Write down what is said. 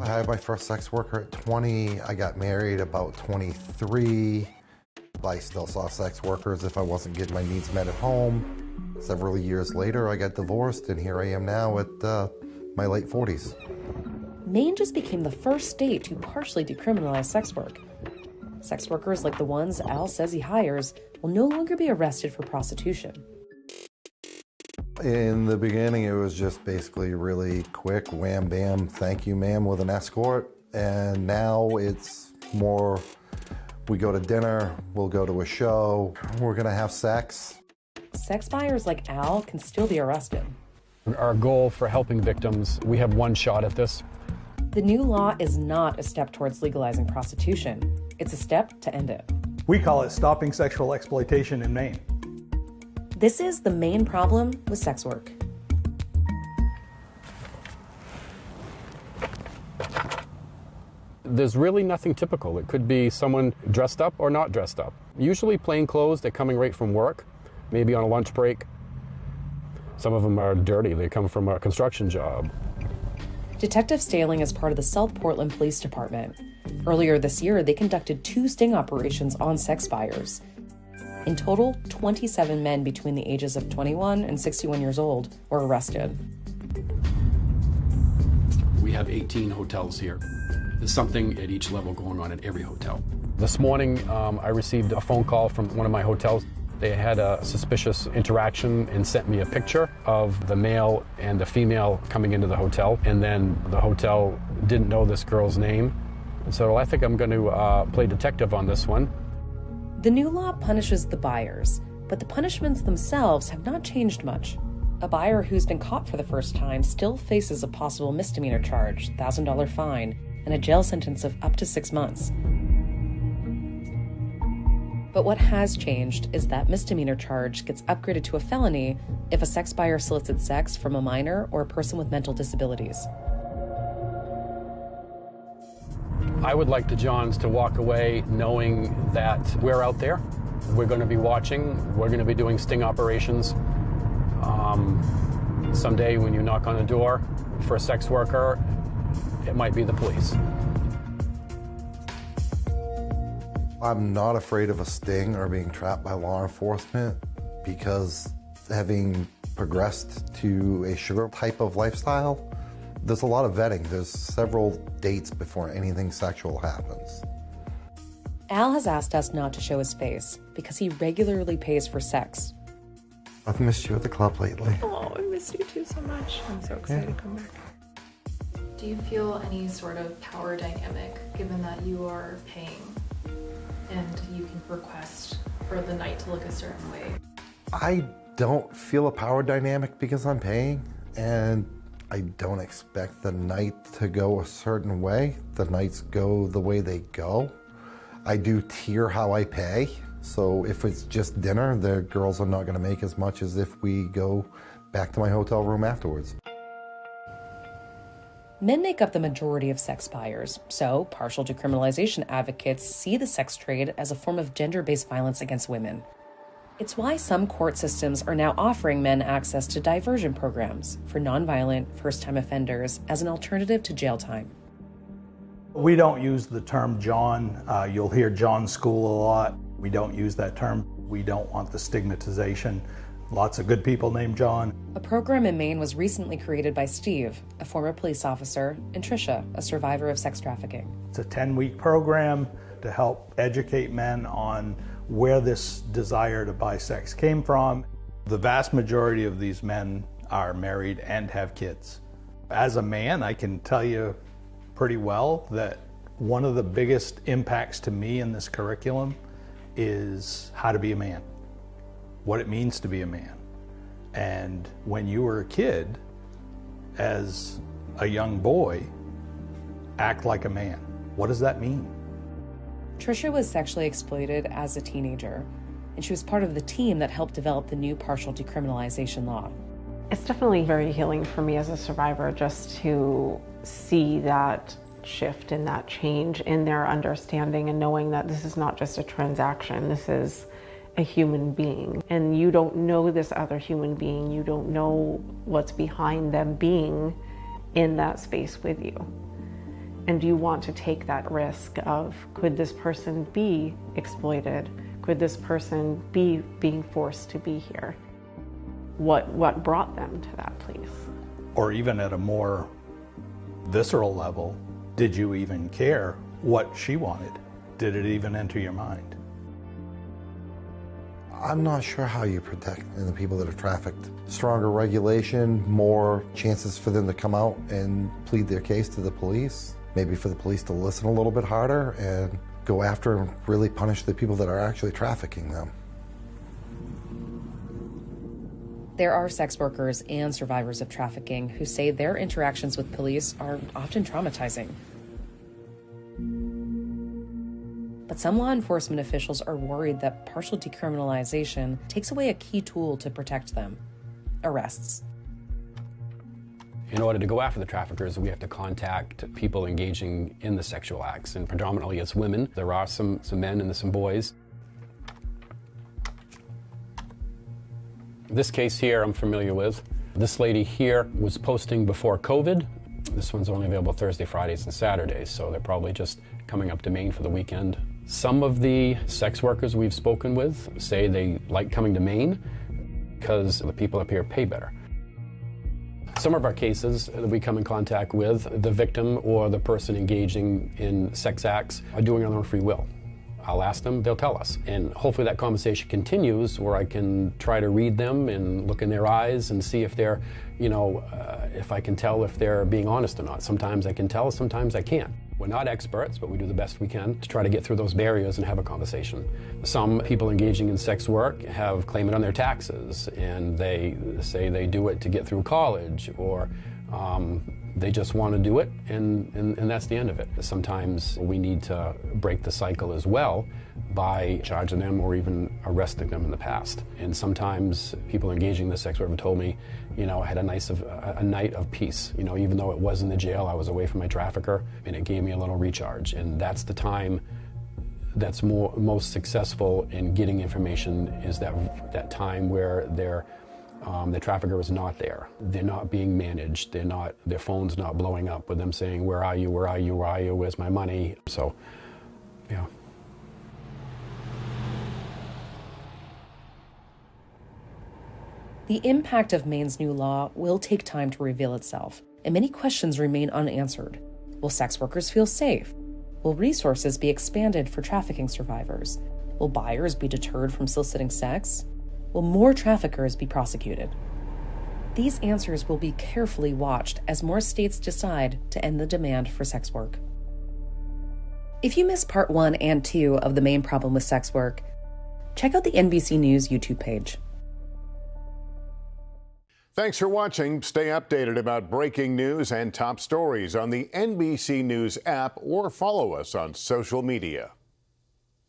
I had my first sex worker at 20. I got married about 23. I still saw sex workers if I wasn't getting my needs met at home. Several years later, I got divorced, and here I am now at my late 40s. Maine just became the first state to partially decriminalize sex work. Sex workers like the ones Al says he hires will no longer be arrested for prostitution. In the beginning, it was just basically really quick, wham, bam, thank you, ma'am, with an escort. And now it's more, we go to dinner, we'll go to a show, we're gonna have sex. Sex buyers like Al can still be arrested. Our goal for helping victims, we have one shot at this. The new law is not a step towards legalizing prostitution. It's a step to end it. We call it stopping sexual exploitation in Maine. This is the Maine problem with sex work. There's really nothing typical. It could be someone dressed up or not dressed up. Usually plain clothes, they're coming right from work, maybe on a lunch break. Some of them are dirty, they come from a construction job. Detective Staling is part of the South Portland Police Department. Earlier this year, they conducted 2 sting operations on sex buyers. In total, 27 men between the ages of 21 and 61 years old were arrested. We have 18 hotels here. There's something at each level going on at every hotel. This morning, I received a phone call from one of my hotels. They had a suspicious interaction and sent me a picture of the male and the female coming into the hotel. And then the hotel didn't know this girl's name. So I think I'm going to play detective on this one. The new law punishes the buyers, but the punishments themselves have not changed much. A buyer who's been caught for the first time still faces a possible misdemeanor charge, $1,000 fine, and a jail sentence of up to 6 months. But what has changed is that misdemeanor charge gets upgraded to a felony if a sex buyer solicits sex from a minor or a person with mental disabilities. I would like the Johns to walk away knowing that we're out there. We're going to be watching. We're going to be doing sting operations. Someday when you knock on a door for a sex worker, it might be the police. I'm not afraid of a sting or being trapped by law enforcement because having progressed to a sugar type of lifestyle, there's a lot of vetting. There's several dates before anything sexual happens. Al has asked us not to show his face because he regularly pays for sex. I've missed you at the club lately. Oh, I miss you too so much. I'm so excited to come back. Do you feel any sort of power dynamic given that you are paying and you can request for the night to look a certain way? I don't feel a power dynamic because I'm paying, and I don't expect the night to go a certain way. The nights go the way they go. I do tier how I pay. So if it's just dinner, the girls are not going to make as much as if we go back to my hotel room afterwards. Men make up the majority of sex buyers, so partial decriminalization advocates see the sex trade as a form of gender-based violence against women. It's why some court systems are now offering men access to diversion programs for nonviolent, first-time offenders as an alternative to jail time. We don't use the term John. You'll hear John School a lot. We don't use that term. We don't want the stigmatization. Lots of good people named John. A program in Maine was recently created by Steve, a former police officer, and Tricia, a survivor of sex trafficking. It's a 10-week program to help educate men on where this desire to buy sex came from. The vast majority of these men are married and have kids. As a man, I can tell you pretty well that one of the biggest impacts to me in this curriculum is how to be a man, what it means to be a man. And when you were a kid, as a young boy, act like a man. What does that mean? Tricia was sexually exploited as a teenager, and she was part of the team that helped develop the new partial decriminalization law. It's definitely very healing for me as a survivor just to see that shift and that change in their understanding and knowing that this is not just a transaction, this is a human being. And you don't know this other human being, you don't know what's behind them being in that space with you. And do you want to take that risk of, could this person be exploited? Could this person be being forced to be here? What brought them to that place? Or even at a more visceral level, did you even care what she wanted? Did it even enter your mind? I'm not sure how you protect the people that are trafficked. Stronger regulation, more chances for them to come out and plead their case to the police. Maybe for the police to listen a little bit harder and go after and really punish the people that are actually trafficking them. There are sex workers and survivors of trafficking who say their interactions with police are often traumatizing. But some law enforcement officials are worried that partial decriminalization takes away a key tool to protect them: arrests. In order to go after the traffickers, we have to contact people engaging in the sexual acts, and predominantly it's women. There are some men and some boys. This case here I'm familiar with. This lady here was posting before COVID. This one's only available Thursday, Fridays, and Saturdays, so they're probably just coming up to Maine for the weekend. Some of the sex workers we've spoken with say they like coming to Maine because the people up here pay better. Some of our cases that we come in contact with, the victim or the person engaging in sex acts are doing it on their own free will. I'll ask them, they'll tell us. And hopefully that conversation continues where I can try to read them and look in their eyes and see if they're, if I can tell if they're being honest or not. Sometimes I can tell, sometimes I can't. We're not experts, but we do the best we can to try to get through those barriers and have a conversation. Some people engaging in sex work have claimed it on their taxes, and they say they do it to get through college, or they just want to do it, and that's the end of it. Sometimes we need to break the cycle as well by charging them or even arresting them in the past. And sometimes people engaging in the sex work have told me, I had a night of peace. Even though it was in the jail, I was away from my trafficker, and it gave me a little recharge. And that's the time that's most successful in getting information, is that time where the trafficker is not there. They're not being managed. Their phone's not blowing up with them saying, "Where are you? Where are you? Where are you? Where's my money?" So, yeah. The impact of Maine's new law will take time to reveal itself, and many questions remain unanswered. Will sex workers feel safe? Will resources be expanded for trafficking survivors? Will buyers be deterred from soliciting sex? Will more traffickers be prosecuted? These answers will be carefully watched as more states decide to end the demand for sex work. If you missed part 1 and 2 of the Maine problem with sex work, check out the NBC News YouTube page. Thanks for watching. Stay updated about breaking news and top stories on the NBC News app, or follow us on social media.